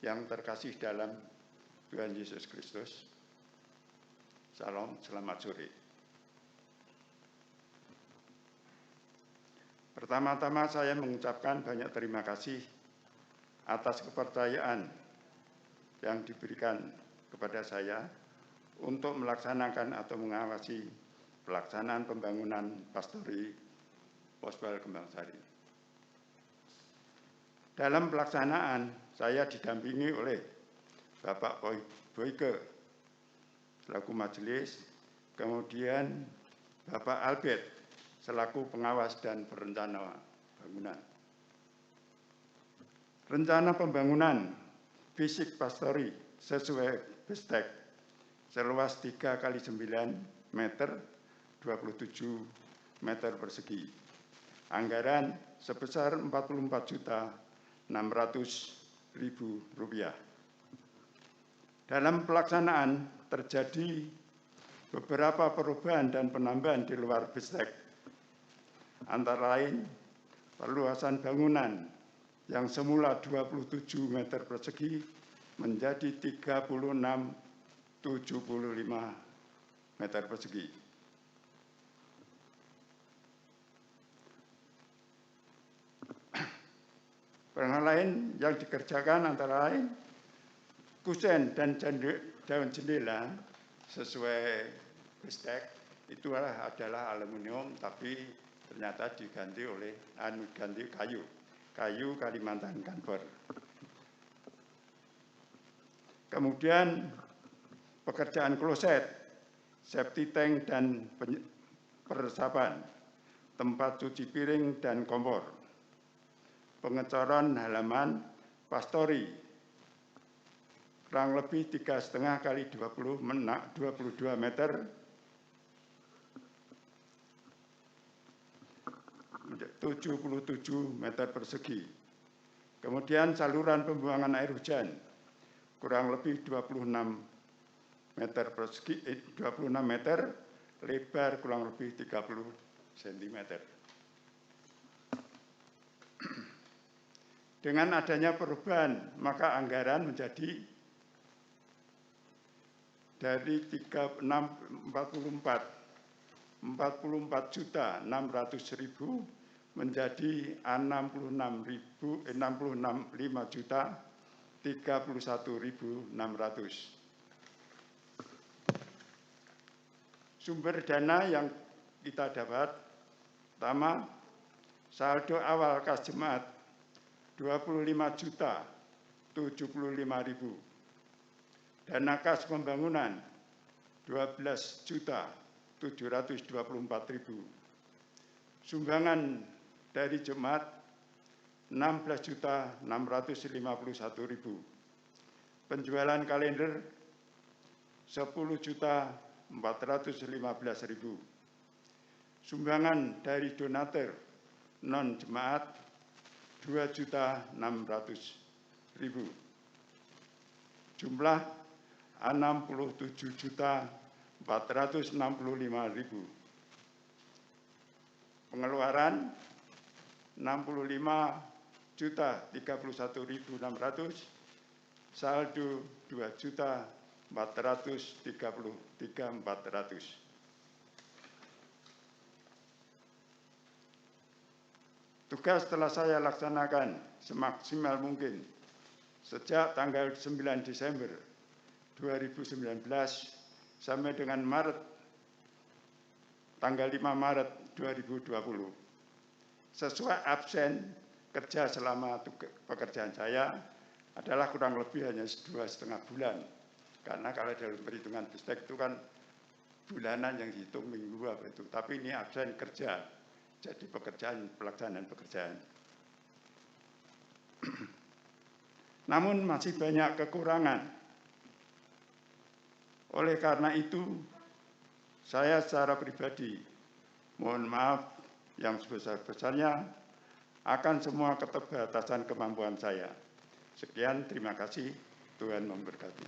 Yang terkasih dalam Tuhan Yesus Kristus, salam, selamat sore. Pertama-tama saya mengucapkan banyak terima kasih atas kepercayaan yang diberikan kepada saya untuk melaksanakan atau mengawasi pelaksanaan pembangunan Pastori Pospel Kembang Sari. Dalam pelaksanaan, saya didampingi oleh Bapak Boyke selaku majelis, kemudian Bapak Albert selaku pengawas dan perencana bangunan. Rencana pembangunan fisik Pastori sesuai BESTEK seluas 3 kali 9 meter, 27 meter persegi. Anggaran sebesar Rp44.600.000. Dalam pelaksanaan terjadi beberapa perubahan dan penambahan di luar BESTEK, antara lain perluasan bangunan yang semula 27 meter persegi menjadi 36,75 meter persegi. Perkara lain yang dikerjakan antara lain kusen dan daun jendela sesuai BESTEK itu adalah aluminium, tapi ternyata diganti oleh kayu Kalimantan Kanver. Kemudian pekerjaan kloset, septic tank dan peresapan, tempat cuci piring dan kompor, pengecoran halaman Pastori kurang lebih 3,5 kali 22 meter, 77 meter persegi. Kemudian saluran pembuangan air hujan kurang lebih 26 meter persegi, 26 meter, lebar kurang lebih 30 cm. Dengan adanya perubahan, maka anggaran menjadi dari 44.600.000 menjadi 65.31.600. Sumber dana yang kita dapat, pertama, saldo awal kas jemaat 25.075.000. Dana kas pembangunan 12.724.000. Sumbangan dari jemaat 16.651.000. Penjualan kalender 10.415.000. Sumbangan dari donatur non jemaat 2.600.000. Jumlah 67.465.000. Pengeluaran 65.031.600, saldo 2.433.400. Tugas telah saya laksanakan semaksimal mungkin sejak tanggal 9 Desember 2019 sampai dengan tanggal 5 Maret 2020. Sesuai absen kerja selama pekerjaan saya adalah kurang lebih hanya 2,5 bulan. Karena kalau dalam perhitungan BESTEK itu kan bulanan yang dihitung minggu apa itu. Tapi ini absen kerja, jadi pelaksanaan pekerjaan. Namun masih banyak kekurangan. Oleh karena itu, saya secara pribadi mohon maaf yang sebesar-besarnya akan semua keterbatasan kemampuan saya. Sekian, terima kasih. Tuhan memberkati.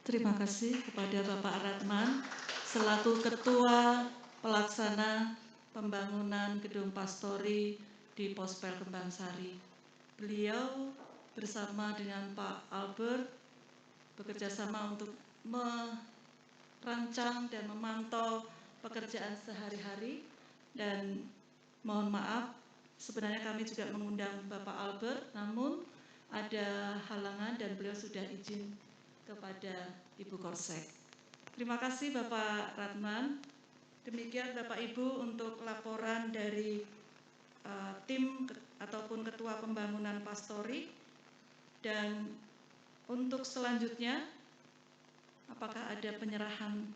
Terima kasih kepada Bapak Ratman selaku Ketua Pelaksana Pembangunan Gedung Pastori di Pospel Kembang Sari. Beliau bersama dengan Pak Albert bekerjasama untuk merancang dan memantau pekerjaan sehari-hari, dan mohon maaf sebenarnya kami juga mengundang Bapak Albert, namun ada halangan dan beliau sudah izin kepada Ibu Korsek. Terima kasih Bapak Ratman. Demikian Bapak Ibu untuk laporan dari tim ataupun Ketua Pembangunan Pastori. Dan untuk selanjutnya Apakah ada penyerahan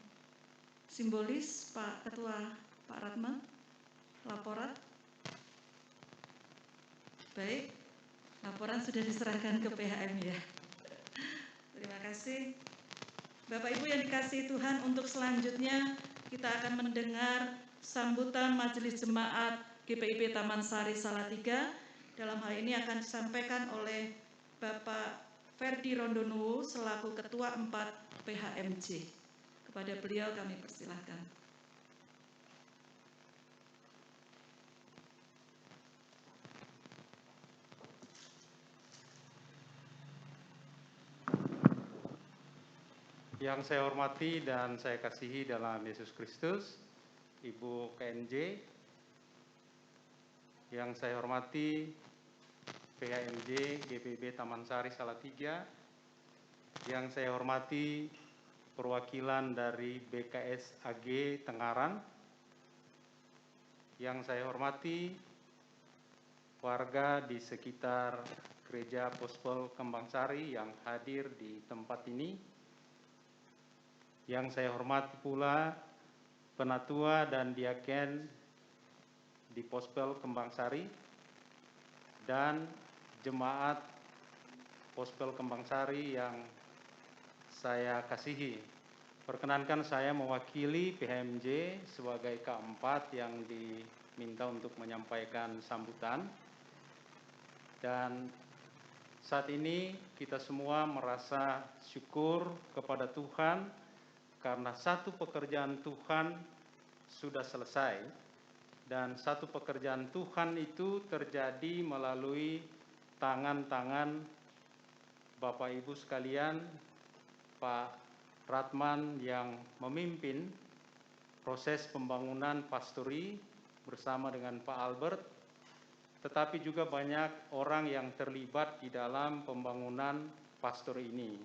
simbolis, Pak Ketua, Pak Ratman? Laporan? Baik, laporan sudah diserahkan ke PHM ya. Terima kasih. Bapak Ibu yang dikasihi Tuhan, untuk selanjutnya kita akan mendengar sambutan Majelis Jemaat GPIB Taman Sari Salatiga. Dalam hal ini akan disampaikan oleh Bapak Ferdi Rondonuwu selaku Ketua 4 PHMJ. Kepada beliau kami persilahkan. Yang saya hormati dan saya kasihi dalam Yesus Kristus, Ibu KNJ, yang saya hormati PHMJ GPIB Taman Sari Salatiga, yang saya hormati perwakilan dari BKS AG Tengaran, yang saya hormati warga di sekitar Gereja Pospel Kembang Sari yang hadir di tempat ini, yang saya hormati pula penatua dan diaken di Pospel Kembang Sari dan jemaat Pospel Kembang Sari yang saya kasihi. Perkenankan saya mewakili PHMJ sebagai keempat yang diminta untuk menyampaikan sambutan. Dan saat ini kita semua merasa syukur kepada Tuhan karena satu pekerjaan Tuhan sudah selesai, dan satu pekerjaan Tuhan itu terjadi melalui tangan-tangan Bapak Ibu sekalian, Pak Ratman yang memimpin proses pembangunan pastori bersama dengan Pak Albert, tetapi juga banyak orang yang terlibat di dalam pembangunan pastori ini.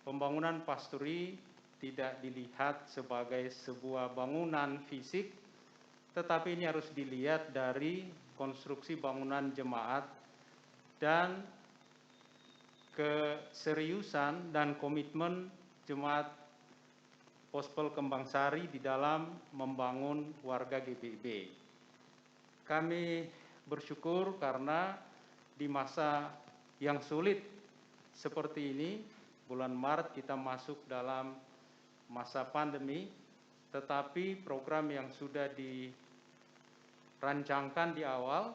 Pembangunan pastori tidak dilihat sebagai sebuah bangunan fisik, tetapi ini harus dilihat dari konstruksi bangunan jemaat dan keseriusan dan komitmen jemaat Pospel Kembang Sari di dalam membangun warga GPIB. Kami bersyukur karena di masa yang sulit seperti ini, bulan Maret kita masuk dalam masa pandemi, tetapi program yang sudah dirancangkan di awal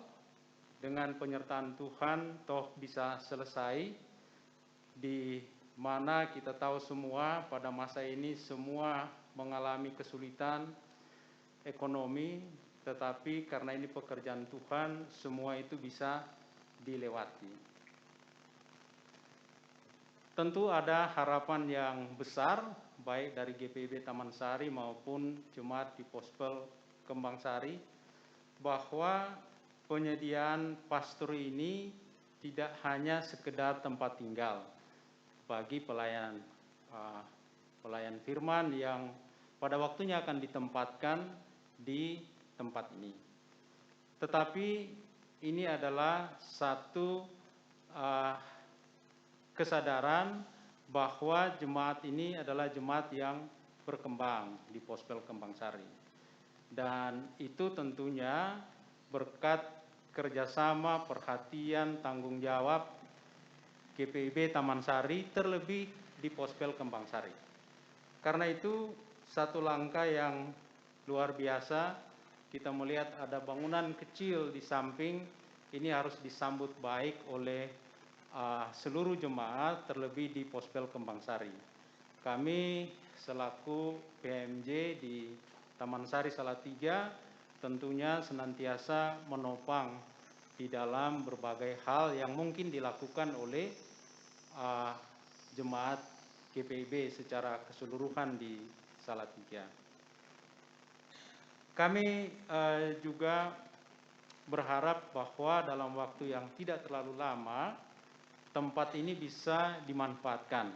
dengan penyertaan Tuhan toh bisa selesai, di mana kita tahu semua pada masa ini semua mengalami kesulitan ekonomi, tetapi karena ini pekerjaan Tuhan semua itu bisa dilewati. Tentu ada harapan yang besar baik dari GPIB Taman Sari maupun jemaat di Pospel Kembang Sari bahwa penyediaan pastori ini tidak hanya sekedar tempat tinggal bagi pelayan firman yang pada waktunya akan ditempatkan di tempat ini. Tetapi ini adalah satu kesadaran bahwa jemaat ini adalah jemaat yang berkembang di Pospel Kembang Sari. Dan itu tentunya berkat kerjasama, perhatian, tanggung jawab GPIB Taman Sari, terlebih di Pospel Kembang Sari. Karena itu satu langkah yang luar biasa, kita melihat ada bangunan kecil di samping, ini harus disambut baik oleh seluruh jemaat, terlebih di Pospel Kembang Sari. Kami selaku PHMJ di Taman Sari Salatiga tentunya senantiasa menopang di dalam berbagai hal yang mungkin dilakukan oleh jemaat GPIB secara keseluruhan di Salatiga. Kami juga berharap bahwa dalam waktu yang tidak terlalu lama tempat ini bisa dimanfaatkan.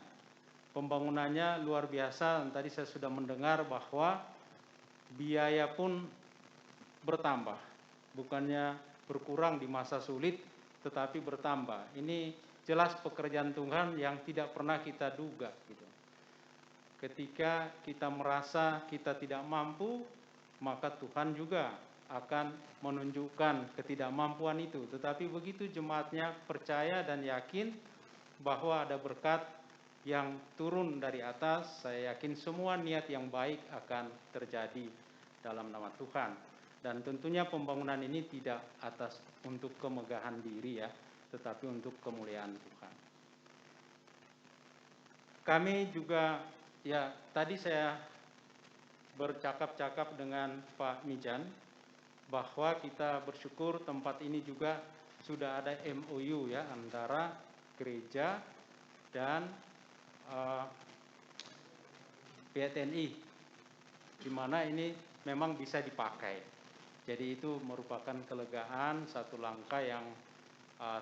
Pembangunannya luar biasa, tadi saya sudah mendengar bahwa biaya pun bertambah, bukannya berkurang di masa sulit, tetapi bertambah. Ini jelas pekerjaan Tuhan yang tidak pernah kita duga. Gitu. ketika kita merasa kita tidak mampu, maka Tuhan juga akan menunjukkan ketidakmampuan itu. Tetapi begitu jemaatnya percaya dan yakin bahwa ada berkat yang turun dari atas, saya yakin semua niat yang baik akan terjadi dalam nama Tuhan. Dan tentunya pembangunan ini tidak atas untuk kemegahan diri ya, tetapi untuk kemuliaan Tuhan. Kami juga, ya tadi saya bercakap-cakap dengan Pak Mijan, bahwa kita bersyukur tempat ini juga sudah ada MOU ya antara gereja dan pihak TNI, di mana ini memang bisa dipakai. Jadi itu merupakan kelegaan, satu langkah yang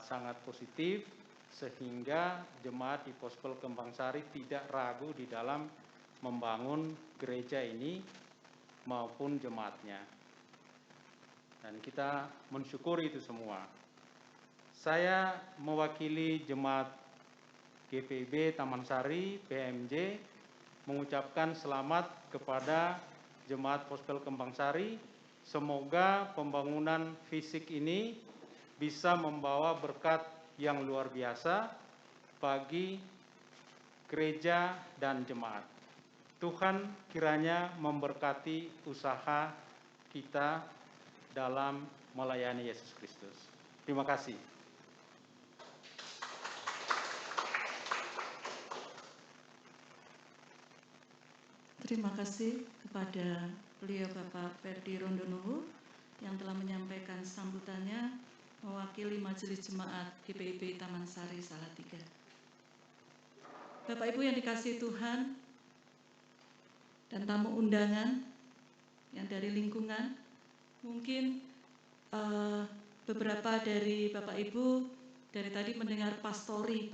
sangat positif, sehingga jemaat di Pospel Kembangsari tidak ragu di dalam membangun gereja ini maupun jemaatnya. Dan kita mensyukuri itu semua. Saya mewakili jemaat GPIB Taman Sari, PMJ, mengucapkan selamat kepada jemaat Pospel Kembangsari. Semoga pembangunan fisik ini bisa membawa berkat yang luar biasa bagi gereja dan jemaat. Tuhan kiranya memberkati usaha kita dalam melayani Yesus Kristus. Terima kasih. Terima kasih kepada beliau Bapak Ferdi Rondonuwu yang telah menyampaikan sambutannya mewakili Majelis Jemaat GPIB Taman Sari Salatiga. Bapak Ibu yang dikasihi Tuhan dan tamu undangan yang dari lingkungan, mungkin beberapa dari Bapak Ibu dari tadi mendengar pastori.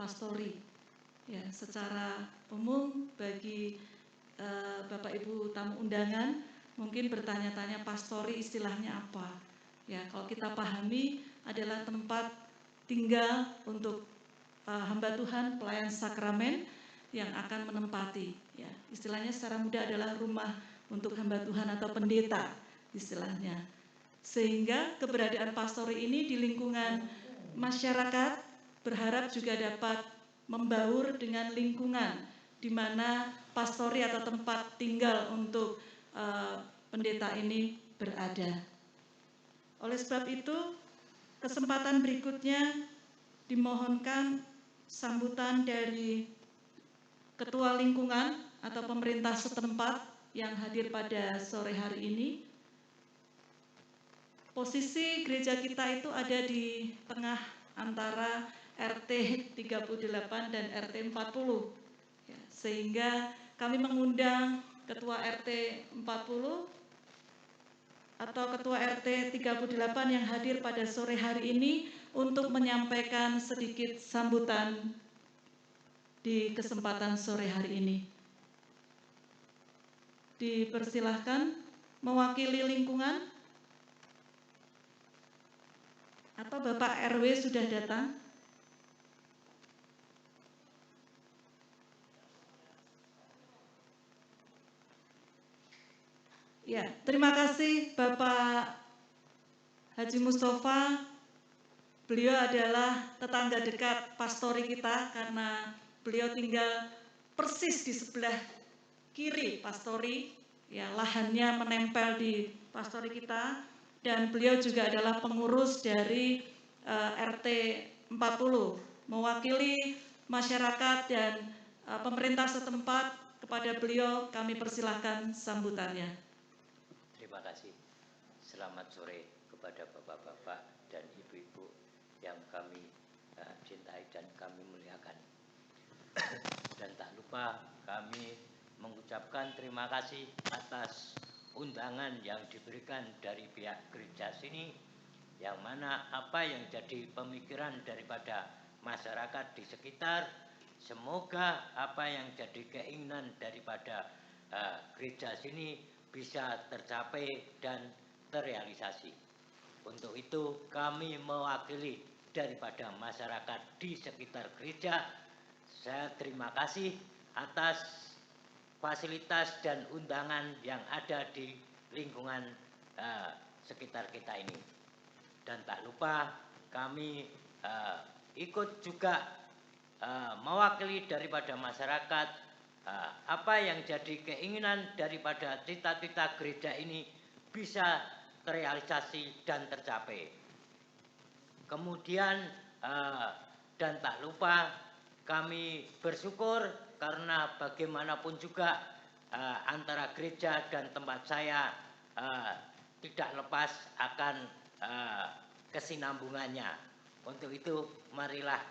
Ya, secara umum bagi Bapak Ibu tamu undangan mungkin bertanya-tanya pastori istilahnya apa. Ya, kalau kita pahami adalah tempat tinggal untuk hamba Tuhan, pelayan sakramen yang akan menempati. Ya, istilahnya secara mudah adalah rumah untuk hamba Tuhan atau pendeta istilahnya. Sehingga keberadaan pastori ini di lingkungan masyarakat berharap juga dapat membaur dengan lingkungan di mana pastori atau tempat tinggal untuk pendeta ini berada. Oleh sebab itu, kesempatan berikutnya dimohonkan sambutan dari Ketua Lingkungan atau pemerintah setempat yang hadir pada sore hari ini. Posisi gereja kita itu ada di tengah antara RT 38 dan RT 40. Ya, sehingga kami mengundang Ketua RT 40 atau Ketua RT 38 yang hadir pada sore hari ini untuk menyampaikan sedikit sambutan di kesempatan sore hari ini. Dipersilahkan mewakili lingkungan atau Bapak RW sudah datang? Ya, terima kasih Bapak Haji Mustafa. Beliau adalah tetangga dekat pastori kita karena beliau tinggal persis di sebelah kiri pastori, ya lahannya menempel di pastori kita, dan beliau juga adalah pengurus dari RT 40, mewakili masyarakat dan pemerintah setempat. Kepada beliau kami persilahkan sambutannya. Terima kasih. Selamat sore kepada bapak-bapak dan ibu-ibu yang kami cintai dan kami muliakan. Dan tak lupa kami mengucapkan terima kasih atas undangan yang diberikan dari pihak gereja sini, yang mana apa yang jadi pemikiran daripada masyarakat di sekitar, semoga apa yang jadi keinginan daripada gereja sini bisa tercapai dan terrealisasi. Untuk itu kami mewakili daripada masyarakat di sekitar gereja, saya terima kasih atas fasilitas dan undangan yang ada di lingkungan sekitar kita ini. Dan tak lupa kami ikut juga mewakili daripada masyarakat apa yang jadi keinginan daripada cita-cita gereja ini bisa terrealisasi dan tercapai. Kemudian dan tak lupa kami bersyukur karena bagaimanapun juga antara gereja dan tempat saya tidak lepas akan kesinambungannya. Untuk itu marilah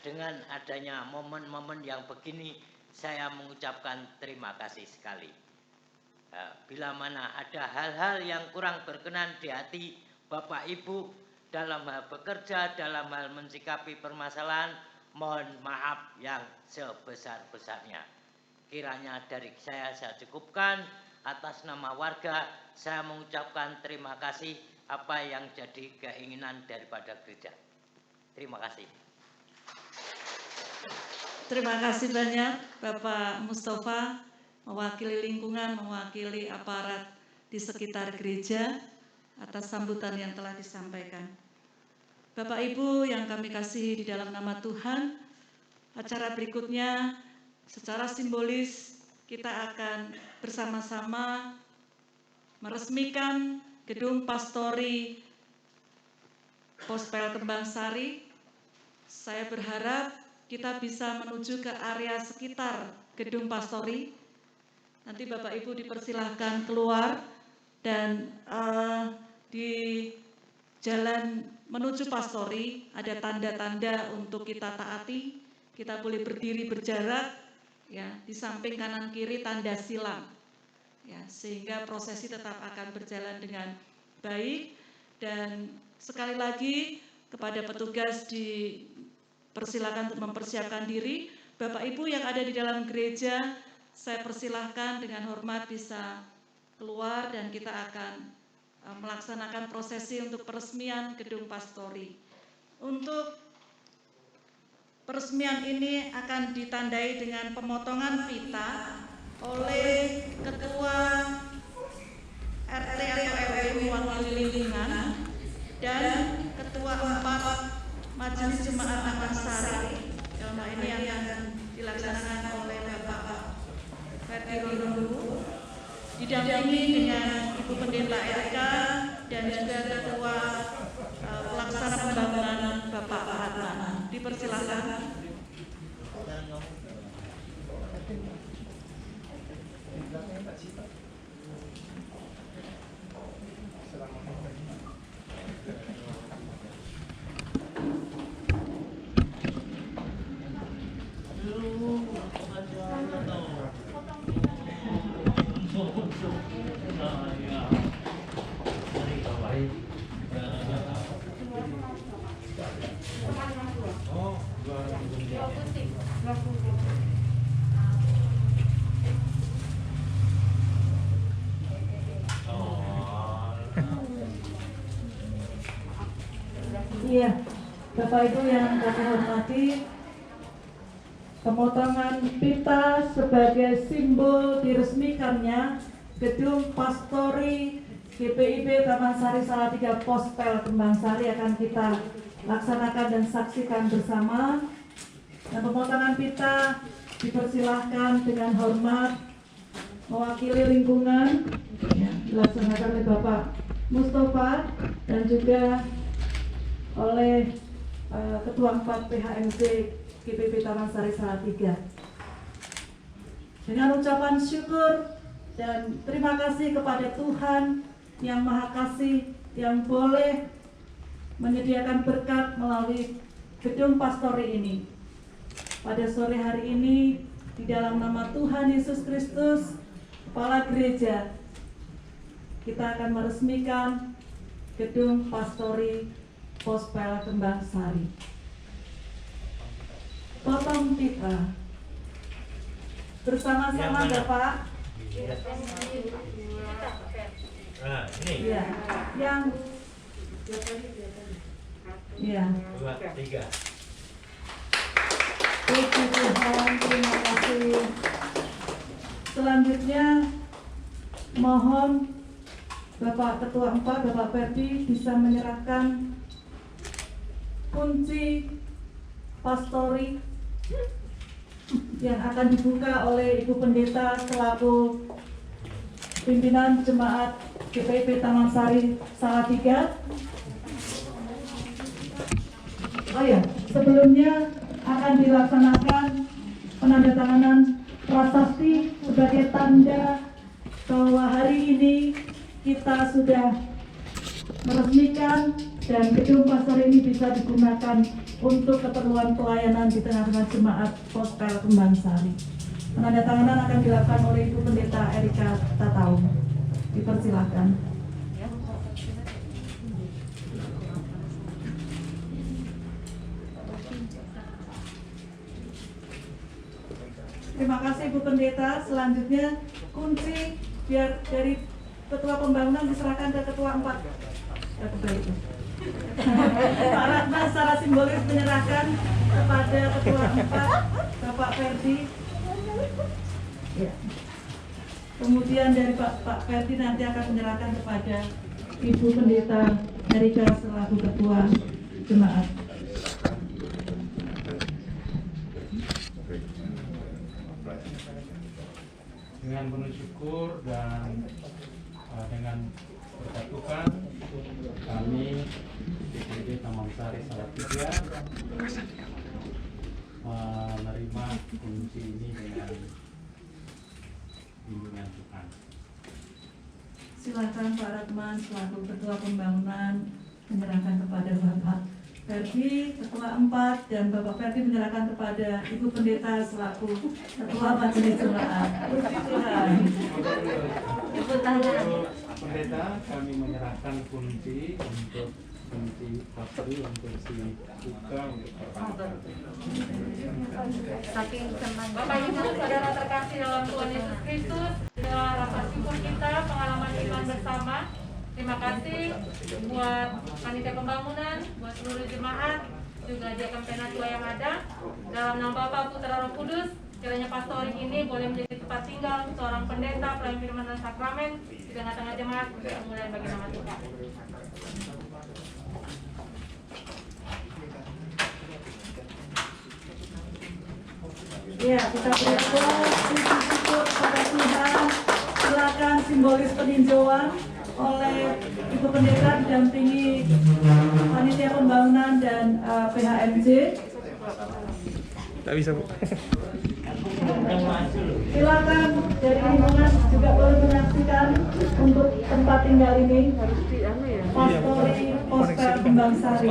dengan adanya momen-momen yang begini saya mengucapkan terima kasih sekali. Bila mana ada hal-hal yang kurang berkenan di hati Bapak Ibu dalam hal bekerja, dalam hal mensikapi permasalahan, mohon maaf yang sebesar-besarnya. Kiranya dari saya cukupkan. Atas nama warga saya mengucapkan terima kasih apa yang jadi keinginan daripada gereja. Terima kasih. Terima kasih banyak Bapak Mustafa, mewakili lingkungan, mewakili aparat di sekitar gereja atas sambutan yang telah disampaikan. Bapak Ibu yang kami kasihi di dalam nama Tuhan, acara berikutnya secara simbolis kita akan bersama-sama meresmikan gedung pastori Pospel Kembang Sari. Saya berharap kita bisa menuju ke area sekitar gedung pastori. Nanti Bapak Ibu dipersilahkan keluar dan di jalan menuju pastori ada tanda-tanda untuk kita taati. Kita boleh berdiri berjarak, ya, di samping kanan kiri tanda silang, ya, sehingga prosesi tetap akan berjalan dengan baik. Dan sekali lagi kepada petugas dipersilakan untuk mempersiapkan diri. Bapak Ibu yang ada di dalam gereja, saya persilahkan dengan hormat bisa keluar dan kita akan melaksanakan prosesi untuk peresmian gedung pastori. Untuk peresmian ini akan ditandai dengan pemotongan pita oleh Ketua RT atau RW mewakili lingkungan dan Ketua 4 Majelis Jemaat Kembang Sari. Dalam hal ini yang akan dilaksanakan oleh Bapak Ferdi Rondo, didampingi dengan Ibu Pendeta Erika dan juga Ketua Pelaksana Pembangunan Bapak Ratna. Dipersilakan. Iya, Bapak Ibu yang kami hormati, pemotongan pita sebagai simbol diresmikannya gedung pastori GPIB Taman Sari Salatiga Pospel Kembang Sari akan kita laksanakan dan saksikan bersama. Dan pemotongan pita dipersilahkan dengan hormat mewakili lingkungan, ya, dilaksanakan oleh Bapak Mustafa dan juga oleh Ketua 4 PHMC GPIB Taman Sari Salatiga. Dengan ucapan syukur dan terima kasih kepada Tuhan yang Maha Kasih yang boleh menyediakan berkat melalui gedung pastori ini. Pada sore hari ini di dalam nama Tuhan Yesus Kristus, Kepala Gereja, kita akan meresmikan gedung pastori Pospel Kembang Sari. Potong pita bersama-sama, Bapak. Nah, ini. Ya, yang ya. 2, 3. Puji Tuhan, terima kasih. Selanjutnya mohon Bapak Ketua 4, Bapak Ferdi bisa menyerahkan kunci pastori yang akan dibuka oleh Ibu Pendeta selaku pimpinan Jemaat GPIP Taman Sari Salatiga. Oh ya, sebelumnya akan dilaksanakan penandatanganan prasasti sebagai tanda bahwa hari ini kita sudah meresmikan dan gedung pastor ini bisa digunakan untuk keperluan pelayanan di tengah-tengah jemaat Gospel Kembang Sari. Penandatanganan akan dilakukan oleh Ibu Pendeta Erika Tataung. Dipersilakan. Terima kasih Bu Pendeta. Selanjutnya kunci biar dari Ketua Pembangunan diserahkan ke Ketua 4. Pak Ratna secara simbolis menyerahkan kepada Ketua 4, Bapak Ferdi. Ya. Kemudian dari Pak Ferdi nanti akan menyerahkan kepada Ibu Pendeta Erika selaku Ketua Jemaat. Dengan penuh syukur dan dengan berkat Tuhan, kami DPD Taman Sari Salatiga menerima kunci ini dengan bimbingan Tuhan. Silakan Pak Ratman selaku Ketua Pembangunan menyerahkan kepada Bapak Ferdi, Ketua 4, dan Bapak Ferdi menyerahkan kepada Ibu Pendeta selaku Ketua Majelis Jemaat. Puji Tuhan. Pendeta, kami menyerahkan kunci untuk kunci pastori untuk si buka untuk pertama. Saking senang. Bapak Ibu, saudara terkasih dalam Tuhan Yesus Kristus, inilah rasa syukur kita, pengalaman iman bersama. Terima kasih buat panitia pembangunan, buat seluruh jemaat, juga diaken penatua yang ada. Dalam nama Bapa, Putra, Roh Kudus, kiranya pastori ini boleh menjadi tempat tinggal seorang pendeta, pelayan firman dan sakramen di tengah-tengah jemaat untuk kemuliaan bagi nama Tuhan. Ya, kita bersyukur kepada Tuhan. Silakan simbolis peninjauan oleh Ibu Pendeta didampingi panitia pembangunan dan PHMJ. Tak bisa, Bu. Silakan dari lingkungan juga boleh menyaksikan untuk tempat tinggal ini. Pastori Gospel Kembang Sari.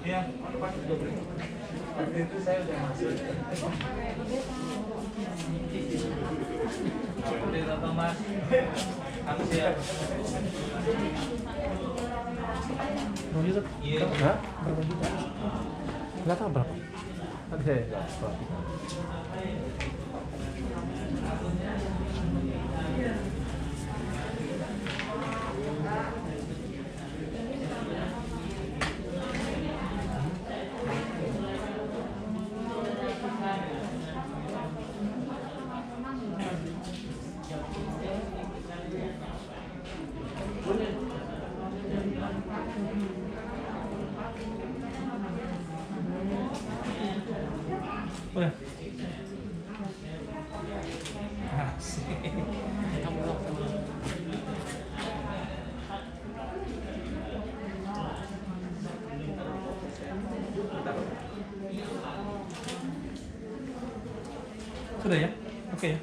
Iya, waktu itu saya udah masuk. Pendeta Thomas, kamu siap? Berapa juta? Iya. Berapa juta? Nggak tahu berapa. Nanti saya berapa. Udah. Asik. Sudah ya? Oke ya?